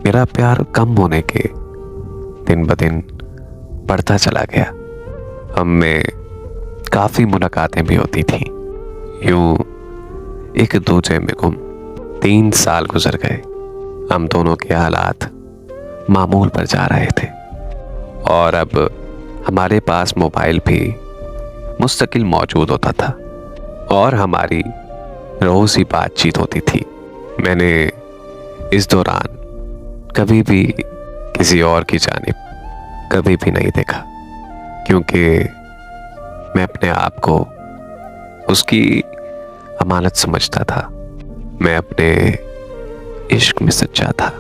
मेरा प्यार कम होने के दिन ब दिन बढ़ता चला गया। हम में काफ़ी मुलाकातें भी होती थी। यूं एक दूजे में गुम 3 साल गुजर गए। हम दोनों के हालात मामूल पर जा रहे थे और अब हमारे पास मोबाइल भी मुस्तकिल मौजूद होता था और हमारी रोज़ ही बातचीत होती थी। मैंने इस दौरान कभी भी किसी और की जानिब कभी भी नहीं देखा, क्योंकि मैं अपने आप को उसकी अमानत समझता था। मैं अपने इश्क में सच्चा था।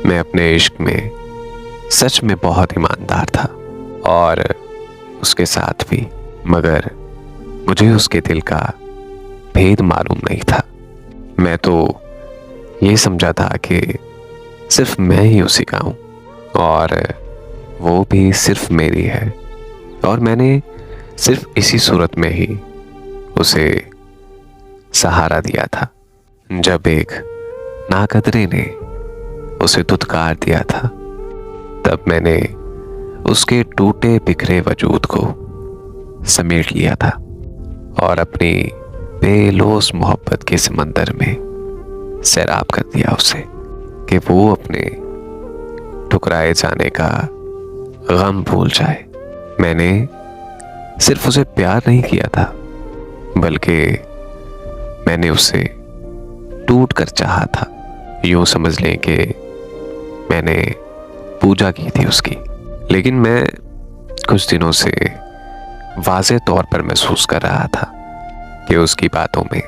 मैं अपने इश्क में सच में बहुत ईमानदार था और उसके साथ भी, मगर मुझे उसके दिल का भेद मालूम नहीं था। मैं तो ये समझा था कि सिर्फ मैं ही उसी का हूँ और वो भी सिर्फ मेरी है, और मैंने सिर्फ इसी सूरत में ही उसे सहारा दिया था जब एक नाकदरे ने उसे धुतकार दिया था। तब मैंने उसके टूटे बिखरे वजूद को समेट लिया था और अपनी बेलौस मोहब्बत के समंदर में सैराब कर दिया उसे कि वो अपने ठुकराए जाने का गम भूल जाए। मैंने सिर्फ उसे प्यार नहीं किया था, बल्कि मैंने उसे टूट कर चाहा था। यूं समझ लें कि मैंने पूजा की थी उसकी। लेकिन मैं कुछ दिनों से वाज़े तौर पर महसूस कर रहा था कि उसकी बातों में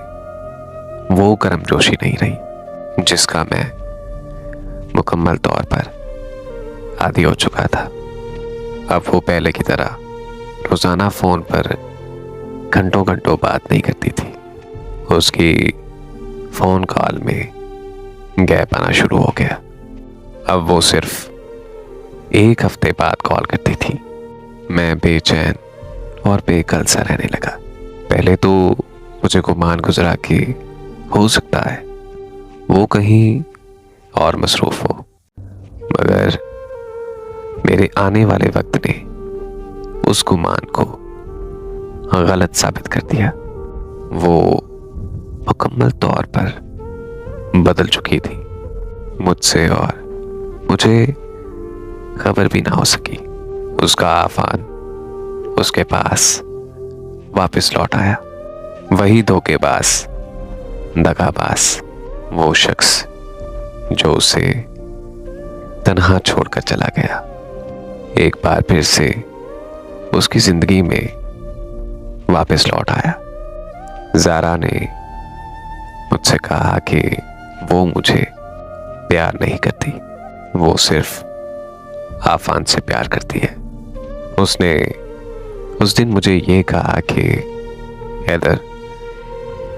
वो गर्मजोशी नहीं रही जिसका मैं मुकम्मल तौर पर आदी हो चुका था। अब वो पहले की तरह रोज़ाना फ़ोन पर घंटों घंटों बात नहीं करती थी। उसकी फ़ोन कॉल में गैप आना शुरू हो गया। अब वो सिर्फ 1 हफ्ते बाद कॉल करती थी। मैं बेचैन और बेकल सा रहने लगा। पहले तो मुझे गुमान गुजरा कि हो सकता है वो कहीं और मसरूफ़ हो, मगर मेरे आने वाले वक्त ने उस गुमान को गलत साबित कर दिया। वो मुकम्मल तौर पर बदल चुकी थी मुझसे और मुझे खबर भी ना हो सकी। उसका आफान उसके पास वापस लौट आया। वही धोखेबाज, दगाबाज, वो शख्स जो उसे तन्हा छोड़कर चला गया, एक बार फिर से उसकी जिंदगी में वापस लौट आया। ज़ारा ने मुझसे कहा कि वो मुझे प्यार नहीं करती, वो सिर्फ आफान से प्यार करती है। उसने उस दिन मुझे ये कहा कि हैदर,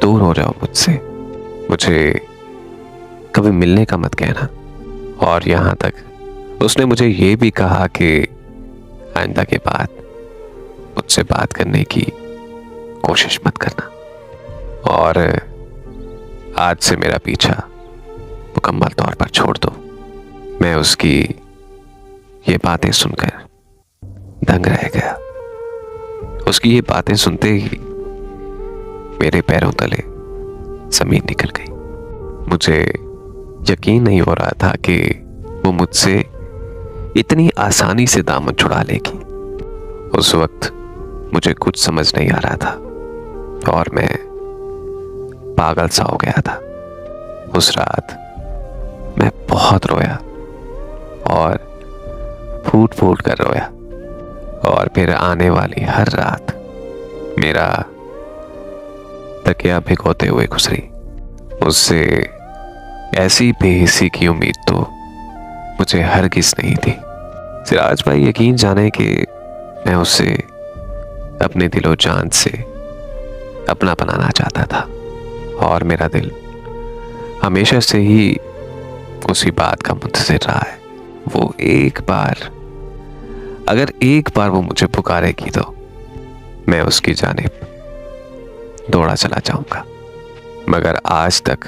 दूर हो जाओ मुझसे, मुझे कभी मिलने का मत कहना। और यहाँ तक उसने मुझे ये भी कहा कि आइंदा के बाद मुझसे बात करने की कोशिश मत करना। और आज से मेरा पीछा मुकम्मल तौर पर छोड़ दो। मैं उसकी ये बातें सुनकर दंग रह गया। उसकी ये बातें सुनते ही मेरे पैरों तले जमीन निकल गई। मुझे यकीन नहीं हो रहा था कि वो मुझसे इतनी आसानी से दामन छुड़ा लेगी। उस वक्त मुझे कुछ समझ नहीं आ रहा था और मैं पागल सा हो गया था। उस रात मैं बहुत रोया और फूट फूट कर रोया, और फिर आने वाली हर रात मेरा तकिया भिगोते हुए गुजरी। उससे ऐसी बेहिसी की उम्मीद तो मुझे हरगिज़ नहीं थी। सिराज भाई, यकीन जाने कि मैं उसे अपने दिलो जान से अपना बनाना चाहता था, और मेरा दिल हमेशा से ही उसी बात का मुंतज़िर रहा है। वो एक बार, अगर एक बार वो मुझे पुकारेगी तो मैं उसकी जानिब दौड़ा चला जाऊंगा। मगर आज तक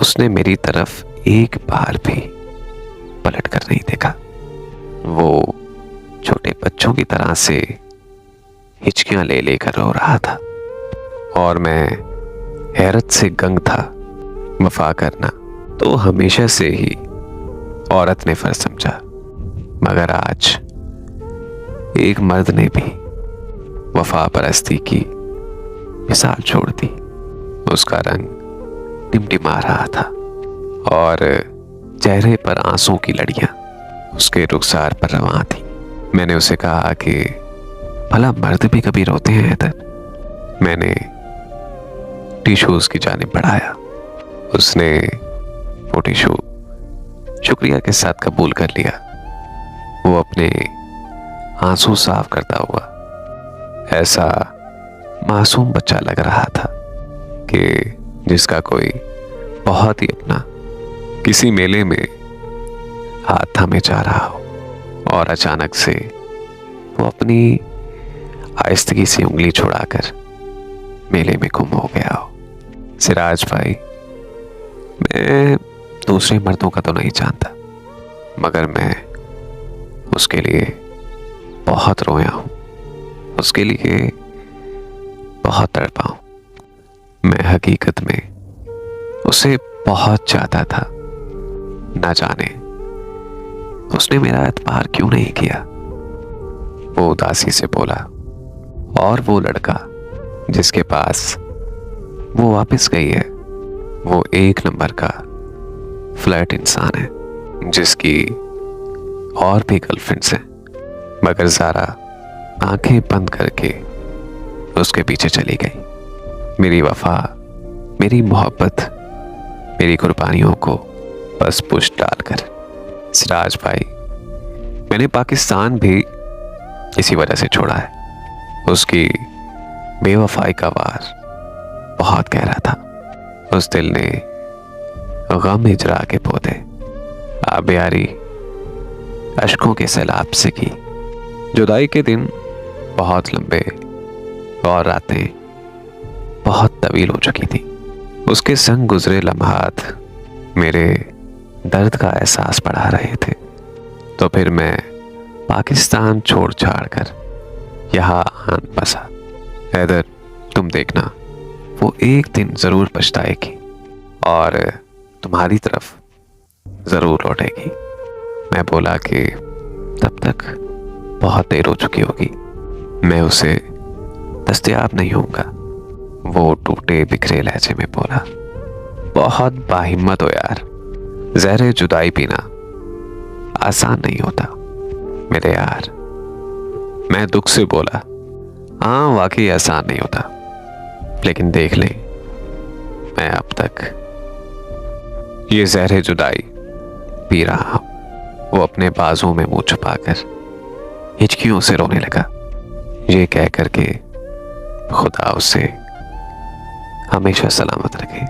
उसने मेरी तरफ एक बार भी पलट कर नहीं देखा। वो छोटे बच्चों की तरह से हिचकियां ले लेकर रो रहा था और मैं हैरत से गंग था। वफा करना तो हमेशा से ही औरत ने फर्ज समझा, मगर आज एक मर्द ने भी वफा परस्ती की मिसाल छोड़ दी। उसका रंग टिमटिमा रहा था और चेहरे पर आंसू की लड़ियां उसके रुखसार पर रवां थी। मैंने उसे कहा कि भला मर्द भी कभी रोते हैं हैदर। मैंने टिश्यूज की जानिब बढ़ाया। उसने वो टिश्यू शुक्रिया के साथ कबूल कर लिया। वो अपने आंसू साफ करता हुआ ऐसा मासूम बच्चा लग रहा था कि जिसका कोई बहुत ही अपना किसी मेले में हाथ थामे जा रहा हो और अचानक से वो अपनी आहिस्तगी से उंगली छुड़ाकर मेले में गुम हो गया हो। सिराज भाई, मैं दूसरे मर्दों का तो नहीं जानता, मगर मैं उसके लिए बहुत रोया हूं, उसके लिए बहुत तड़पा हूं। मैं हकीकत में उसे बहुत चाहता था। ना जाने उसने मेरा एतबार क्यों नहीं किया। वो उदासी से बोला, और वो लड़का जिसके पास वो वापस गई है, वो एक नंबर का फ्लैट इंसान है जिसकी और भी गर्लफ्रेंड्स हैं, मगर ज़ारा आंखें बंद करके उसके पीछे चली गई। मेरी वफा, मेरी मोहब्बत, मेरी कुर्बानियों को बस पुष्ट डालकर। सिराज भाई, मैंने पाकिस्तान भी इसी वजह से छोड़ा है। उसकी बेवफाई का वार बहुत गहरा था। उस दिल ने गम हिजरा के पौधे आबियारी अश्कों के सैलाब से की। जुदाई के दिन बहुत लंबे और रातें बहुत तवील हो चुकी थी। उसके संग गुजरे लम्हात मेरे दर्द का एहसास बढ़ा रहे थे। तो फिर मैं पाकिस्तान छोड़ छाड़ कर यहाँ आन बसा। हैदर, तुम देखना, वो एक दिन जरूर पछताएगी और तुम्हारी तरफ जरूर लौटेगी। मैं बोला कि तब तक बहुत देर हो चुकी होगी, मैं उसे दस्तयाब नहीं होऊंगा। वो टूटे बिखरे लहजे में बोला, बहुत बाहिम्मत हो यार, जहरे जुदाई पीना आसान नहीं होता मेरे यार। मैं दुख से बोला, हाँ वाकई आसान नहीं होता, लेकिन देख ले, मैं अब तक ये जहरे जुदाई पी रहा हूं। वो अपने बाजू में मुंह छुपाकर हिचकियों से रोने लगा। ये कह करके खुदा उसे हमेशा सलामत रखे।